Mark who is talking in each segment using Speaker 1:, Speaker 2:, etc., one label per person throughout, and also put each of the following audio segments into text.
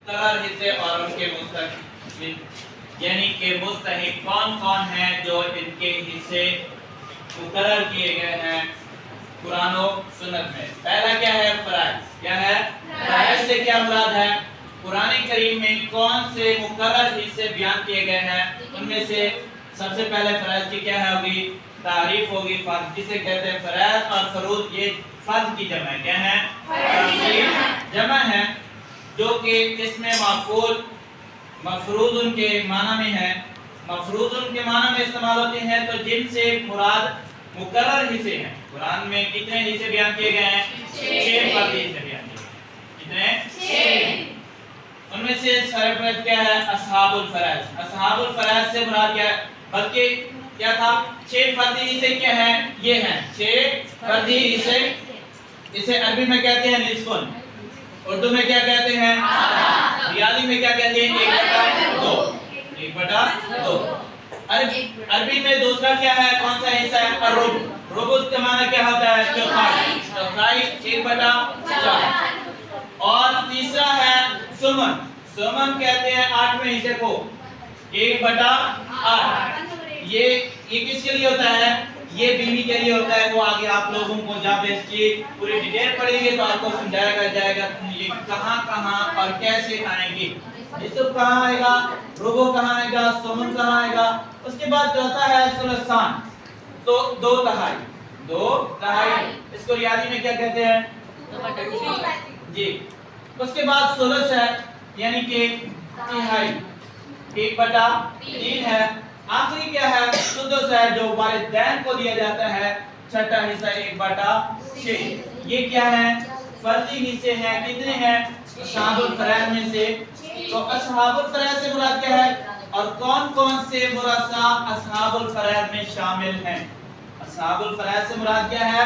Speaker 1: मुकर्रर हिस्से और उनके मुस्तहिक यानी कि मुस्तहिक कौन कौन हैं जो इनके हिस्से मुकर्रर किए गए हैं कुरान और सुन्नत में। पहला क्या है? फराइज। क्या है? फराइज से क्या मुराद है? कुरान करीम में कौन से मुकर्रर हिस्से बयान किए गए हैं, उनमें से सबसे पहले फराइज की क्या है होगी? तारीफ होगी। फर्ज जिसे कहते हैं फराइज और फरूज, ये फर्ज की जमा है। क्या है? फर्ज की जमा है, जो कि इसमें मफूल मफरूज उनके माना में है। मफरूज उनके माना में इस्तेमाल होते हैं तो जिनसे मुराद मुकर्रर हिस्से हैं। कुरान में कितने हिस्से बयान किए गए हैं? 6 फर्जी हिस्से बयान किए गए। कितने? 6। उनमें से सरफराज क्या है? असहाबुल फराइज। असहाबुल फराइज से मुराद क्या है? बल्कि क्या था? 6 फर्जी हिस्से क्या हैं? ये हैं 6 फर्जी हिस्से। इसे अरबी में कहते हैं निस्फुन, उर्दू में क्या कहते हैं? रियादी में क्या कहते हैं? 1/2। 1/2। अरबी में दूसरा क्या है? कौन सा हिस्सा है? अर्रुब। रुबुत का माना क्या होता है? चौथाई। चौथाई 1/4। और तीसरा है सुमन। सुमन कहते हैं 8वें हिस्से को, 1/8। ये किसके लिए होता है? ये बीवी के लिए होता है। वो आगे आप लोगों को जब इसकी पूरी डिटेल पढ़ेंगे तो आपको समझाया जाएगा ये कहाँ और कैसे आएंगे। निस्फ कहाँ आएगा, रुबो कहाँ आएगा, सुमन कहाँ आएगा। उसके बाद चौथा है सुलसान, तो 2 तिहाई। 2 तिहाई इसको रियादी में क्या कहते हैं? जी। उसके बाद सुलस है, यानी कि तिहाई, 1/3 है। आखिरी क्या है? सुदस है, जो वालिदैन को दिया जाता है, छठा हिस्सा 1/6। ये क्या है? फर्जी हिस्से हैं। कितने हैं? असहाबुल फराइज में से। तो असहाबुल फराइज से मुराद क्या है और कौन कौन से मुरस्सा असहाबुल फराइज में शामिल हैं? असहाबुल फराइज से मुराद क्या है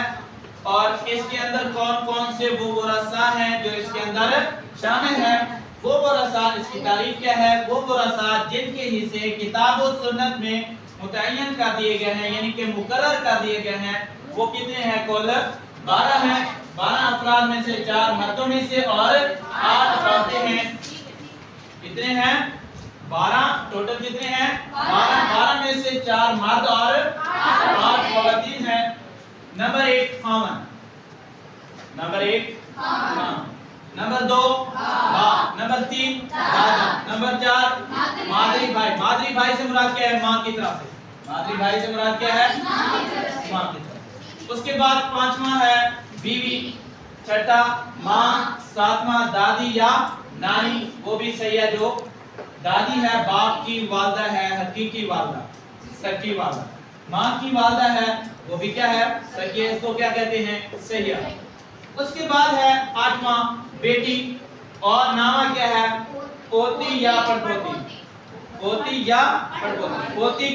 Speaker 1: और इसके अंदर कौन कौन से वो मुरस्सा हैं जो इसके अंदर शामिल हैं? वो मुरस्सा, इसकी तारीफ क्या है? वो मुरस्सा जिनके हिस्से किताब और सुन्नत में मुतय्यन कर दिए गए हैं, यानी कि मुकर्रर कर दिए गए हैं। वो कितने हैं? कुल 12 हैं। 12 अफराद में से 4 मर्दों में से और 8 औरतें हैं। कितने हैं? 12। टोटल कितने हैं? 12। 12 में से 4 मर्द और 8 औरतें हैं। Number 1 Khaman. Number 1 Khaman. Number 2 बाप। नंबर 3 दादा। नंबर 4 मादरी भाई। मादरी भाई से मुराद क्या है? माँ की तरफ से। मादरी भाई से मुराद क्या है? माँ की तरफ। उसके बाद 5वां है बीवी, 6ठा माँ, 7वां दादी या नानी, वो भी सही है। जो दादी है बाप की वालदा है, हकीकी वालदा, सच्ची वालदा। माँ की वालदा है, वो भी क्या है? सही है। इसको क्या कहते हैं? सही है। उसके बाद है 8वां बेटी, और नामा क्या है? पोती या पड़पोती। पोती या पड़पोती। पोती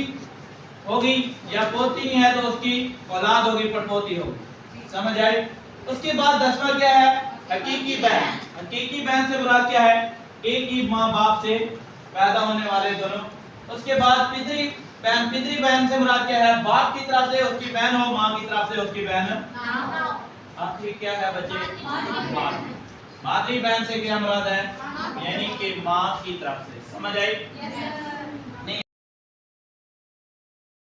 Speaker 1: होगी या पोती नहीं है तो उसकी औलाद होगी, पड़पोती होगी। समझ आई? उसके बाद 10वां क्या है? हकीकी बहन। हकीकी बहन से मुराद क्या है? एक ही माँ बाप से पैदा होने वाले दोनों। उसके बाद पितरी बहन। पितरी बहन से मुराद क्या है? बाप की तरफ से उसकी बहन हो, माँ की तरफ से उसकी बहन। आखिरी क्या है बच्चे? मादरी बहन से क्या मुराद है? यानी कि माँ की तरफ से। समझ आई?